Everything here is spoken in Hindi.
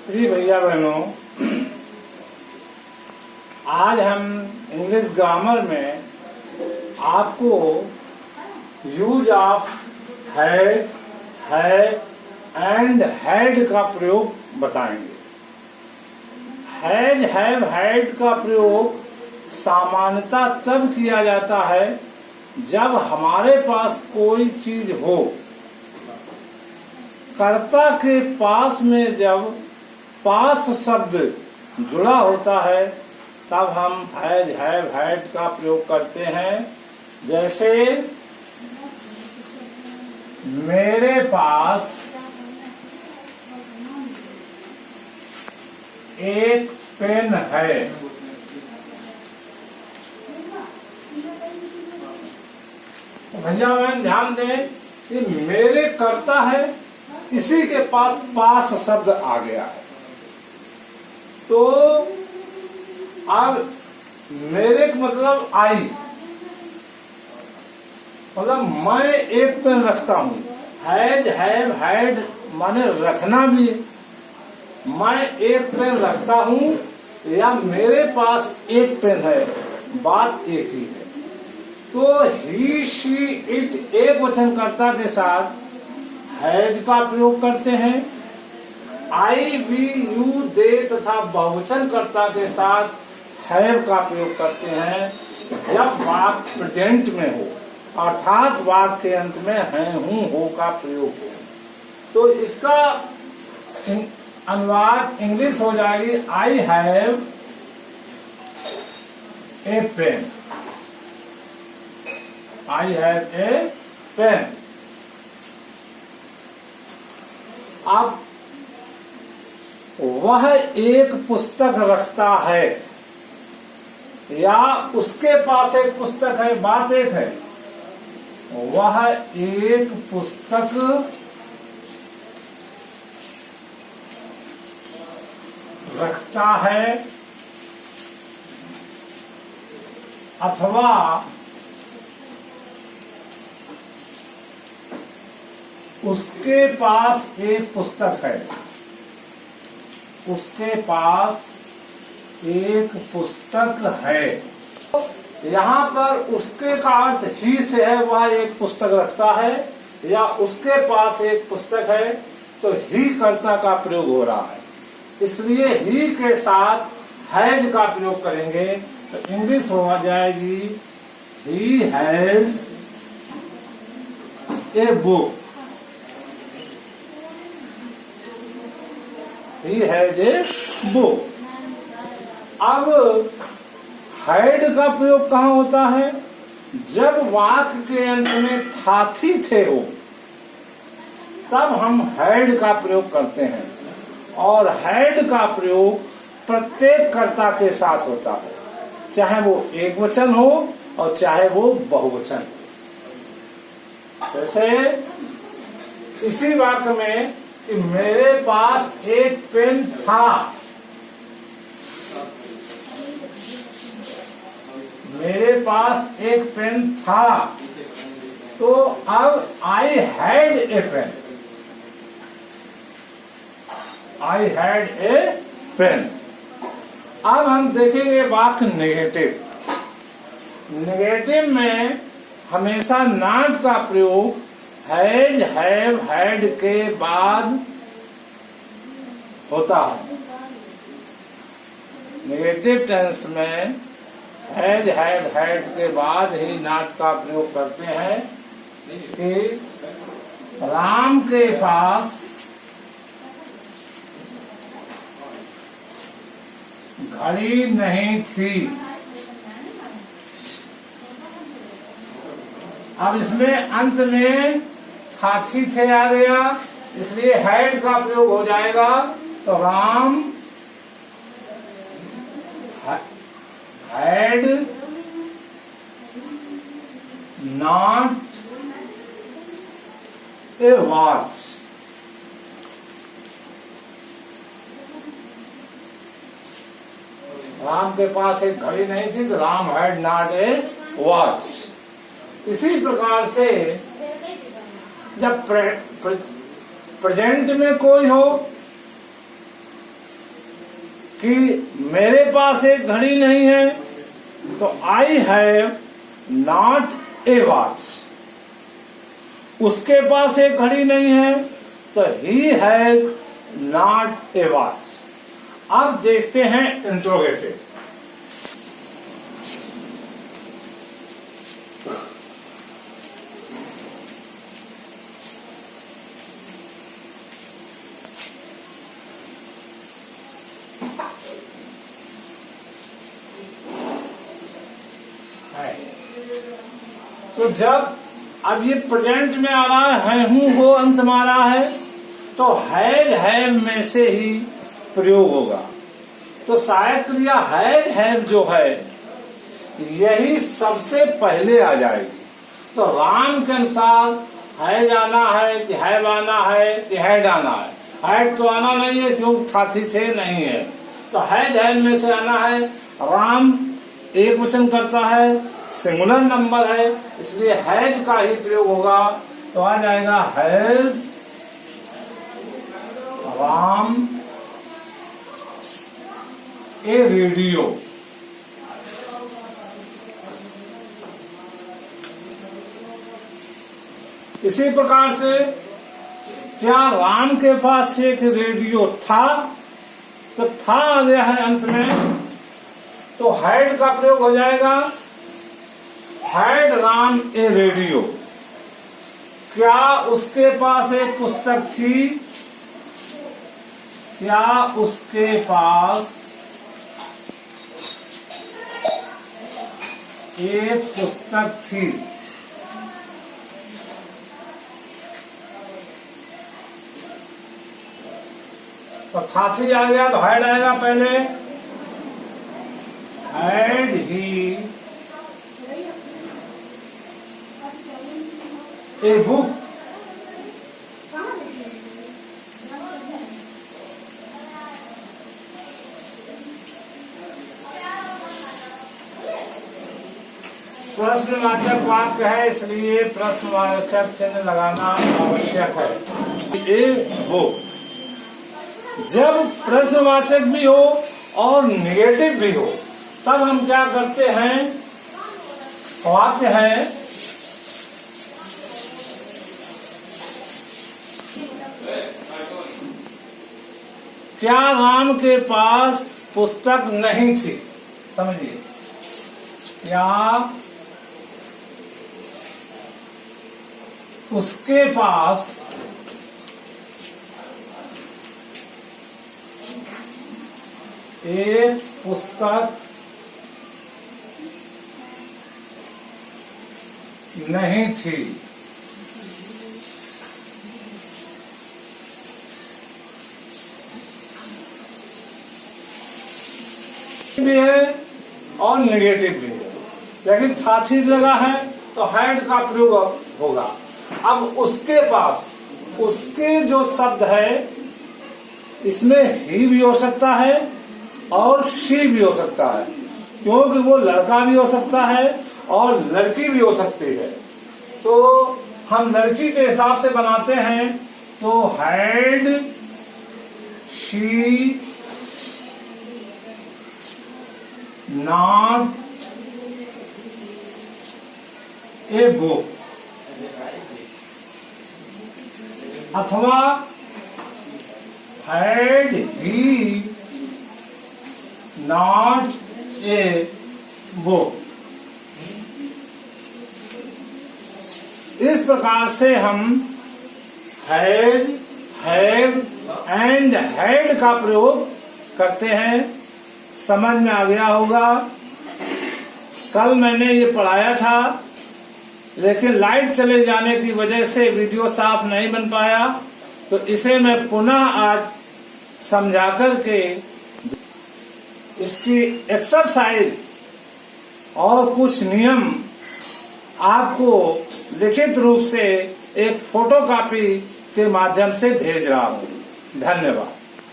प्रिय भैया बहनों, आज हम इंग्लिश ग्रामर में आपको use of has, have and had का प्रयोग बताएंगे। हैज, हैव, हैड का प्रयोग सामान्यतः तब किया जाता है जब हमारे पास कोई चीज हो। कर्ता के पास में जब पास शब्द जुड़ा होता है तब हम हैज, हैव, हैड का प्रयोग करते हैं। जैसे मेरे पास एक पेन है। भैया बहन ध्यान दें कि मेरे कर्ता है, इसी के पास शब्द आ गया है। तो अब मेरे का मतलब आई, मतलब मैं एक पेन रखता हूं। हैज, हैव, हैड माने रखना भी है। मैं एक पेन रखता हूं या मेरे पास एक पेन है, बात एक ही है। तो ही, शी, इट एक वचन कर्ता के साथ हैज का प्रयोग करते हैं। आई, वी, यू, दे तथा बहुवचन कर्ता के साथ हैव का प्रयोग करते हैं जब वाक्य प्रेजेंट में हो, अर्थात वाक्य के अंत में है, हूं, हो का प्रयोग हो। तो इसका अनुवाद इंग्लिश हो जाएगी I have a pen. I have a pen. अब वह एक पुस्तक रखता है या उसके पास एक पुस्तक है, बात एक है। वह एक पुस्तक रखता है अथवा उसके पास एक पुस्तक है। उसके पास एक पुस्तक है। यहाँ पर उसके का अर्थ ही से है, वह एक पुस्तक रखता है या उसके पास एक पुस्तक है, तो ही कर्ता का प्रयोग हो रहा है, इसलिए ही के साथ हैज का प्रयोग करेंगे। तो इंग्लिश हो जाएगी he has a book. He has a book. अब हैड का प्रयोग कहाँ होता है? जब वाक्य के अंत में थाथी थे हो तब हम हैड का प्रयोग करते हैं, और हैड का प्रयोग प्रत्येक कर्ता के साथ होता है, चाहे वो एक वचन हो और चाहे वो बहुवचन हो। जैसे इसी वाक्य में कि मेरे पास एक पेन था, मेरे पास एक पेन था, तो अब I had a pen. I had a pen. अब हम देखेंगे वाक्य नेगेटिव। नेगेटिव में हमेशा नॉट का प्रयोग हैज, हैव, हैड के बाद होता है। नेगेटिव टेंस में हैज, हैव, हैड के बाद ही नॉट का प्रयोग करते हैं कि राम के पास घड़ी नहीं थी। अब इसमें अंत में थाथी थे आ गया, इसलिए हैड का प्रयोग हो जाएगा। तो Ram had not a watch. Ram के पास एक घड़ी नहीं थी, तो Ram had not a watch. इसी प्रकार से जब प्रेजेंट में कोई हो कि मेरे पास एक घड़ी नहीं है, तो I have not a watch. उसके पास एक घड़ी नहीं है, तो he has not a watch. अब देखते हैं इंट्रोगेटिव। तो जब अब ये प्रेजेंट में आ रहा है हूं हो अंत में आ रहा है, तो हैव में से ही प्रयोग होगा। तो सहायक क्रिया हैव जो है यही सबसे पहले आ जाएगी। तो राम के अनुसार हैज आना है कि हैव आना है कि हैड आना है। हैड तो आना नहीं है क्योंकि साथी थे नहीं है, तो हैज में से आना है। राम एक वचन करता है, सिंगुलर नंबर है, इसलिए हैज का ही प्रयोग होगा। तो आ जाएगा हैज राम ए रेडियो। इसी प्रकार से क्या राम के पास एक रेडियो था, तो था आ गया है अंत में, तो हैड का प्रयोग हो जाएगा। Had Ram A radio. क्या उसके पास एक पुस्तक थी? क्या उसके पास एक पुस्तक थी? तो था थी आ गया, तो हैड आएगा पहले। Had he a book. प्रश्नवाचक वाक्य है, इसलिए प्रश्नवाचक चिन्ह लगाना आवश्यक है। A book. जब प्रश्नवाचक भी हो और निगेटिव भी हो, तब हम क्या करते हैं? वाक्य है क्या राम के पास पुस्तक नहीं थी? समझिए, क्या उसके पास एक पुस्तक नहीं थी? भी है और नेगेटिव भी है, लेकिन साथी लगा है तो हैड का प्रयोग होगा। अब उसके पास, उसके जो शब्द है इसमें ही भी हो सकता है और शी भी हो सकता है, क्योंकि वो लड़का भी हो सकता है और लड़की भी हो सकती है। तो हम लड़की के हिसाब से बनाते हैं, तो had she not a book, अथवा had he not a book. इस प्रकार से हम हैज, हैव एंड हैड का प्रयोग करते हैं। समझ में आ गया होगा। कल मैंने ये पढ़ाया था, लेकिन लाइट चले जाने की वजह से वीडियो साफ नहीं बन पाया, तो इसे मैं पुनः आज समझा कर के इसकी एक्सरसाइज और कुछ नियम आपको लिखित रूप से एक फोटोकॉपी के माध्यम से भेज रहा हूँ। धन्यवाद।